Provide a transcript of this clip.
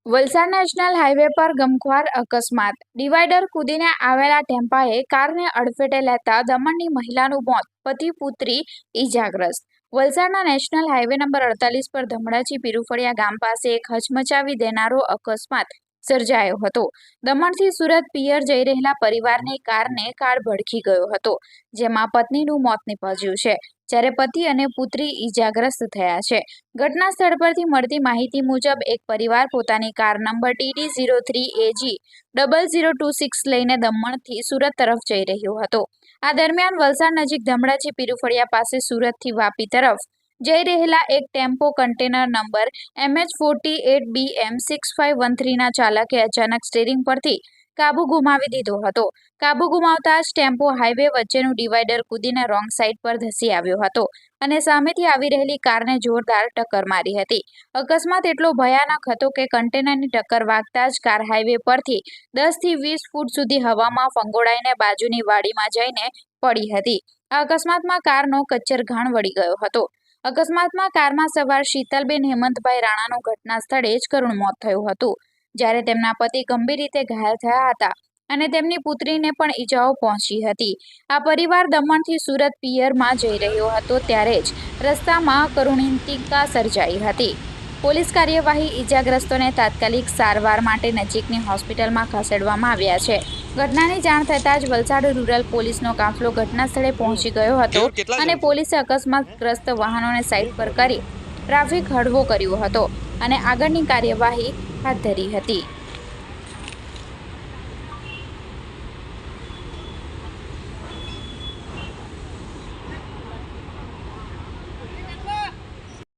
Valsad national highway પર ગમખ્વાર અકસ્માત. Divider કૂદીને આવેલા ટેમ્પાએ કારને અડફેટે લેતા દમણની મહિલાનું મોત, પતિ પુત્રી ઈજાગ્રસ્ત. વલસાડના નેશનલ હાઈવે નંબર 48 પર ધમડાચી પીરુફળિયા ગામ પાસે એક હચમચાવી દેનારો અકસ્માત સર્જાયો હતો. દમણથી સુરત પિયર જઈ રહેલા પરિવારની કારને કાળ ભડકી ગયો હતો, જેમાં પત્નીનું મોત નીપજ્યું છે, જ્યારે પતિ અને પુત્રી ઈજાગ્રસ્ત થયા છે. ઘટના સ્થળ પરથી મળતી માહિતી મુજબ એક પરિવાર પોતાની કાર નંબર TD03AG 0026 લઈને દમણથી સુરત તરફ જઈ રહ્યો હતો. આ દરમિયાન વલસાડ નજીક ધમડાચી પીરુફળિયા પાસે સુરતથી વાપી તરફ જઈ રહેલા એક ટેમ્પો કન્ટેનર નંબર MH48BM 6513 ના ચાલકે અચાનક સ્ટીયરિંગ પરથી કાબુ ગુમાવી દીધો હતો. કાબુ ગુમાવતા જ ટેમ્પો હાઈવે વચ્ચેનું ડિવાઈડર કૂદીને રોંગ સાઈડ પર ધસી આવ્યો હતો અને સામેથી આવી રહેલી કારને જોરદાર ટક્કર મારી હતી. અકસ્માત એટલો ભયાનક હતો કે કન્ટેનરની ટક્કર વાગતા જ કાર હાઈવે પરથી 10 થી 20 ફૂટ સુધી હવામાં ફંગોળાઈને બાજુની વાડીમાં જઈને પડી હતી. આ અકસ્માતમાં કારનો કચ્ચરઘાણ વળી ગયો હતો. અકસ્માતમાં કારમાં સવાર શીતલબેન હેમંતભાઈ રાણાનું ઘટના સ્થળે જ કરુણ મોત થયું હતું, જ્યારે તેમના પતિ ગંભીર રીતે ઘાયલ થયા હતા અને તેમની પુત્રીને પણ ઈજાઓ પહોંચી હતી. આ પરિવાર દમણથી સુરત પિયરમાં જઈ રહ્યો હતો ત્યારે જ રસ્તામાં કરુણિંતિકા સર્જાઈ હતી. પોલીસ કાર્યવાહી ઈજાગ્રસ્તોને તાત્કાલિક સારવાર માટે નજીકની હોસ્પિટલમાં ખસેડવામાં આવ્યા છે. ઘટનાની જાણ થતાં જ વલસાડ રૂરલ પોલીસનો કાફલો ઘટના સ્થળે પહોંચી ગયો હતો અને પોલીસે અકસ્માતગ્રસ્ત વાહનોને સાઈડ પર કરી ટ્રાફિક હળવો કર્યો હતો અને આગળની કાર્યવાહી હાથ ધરી હતી.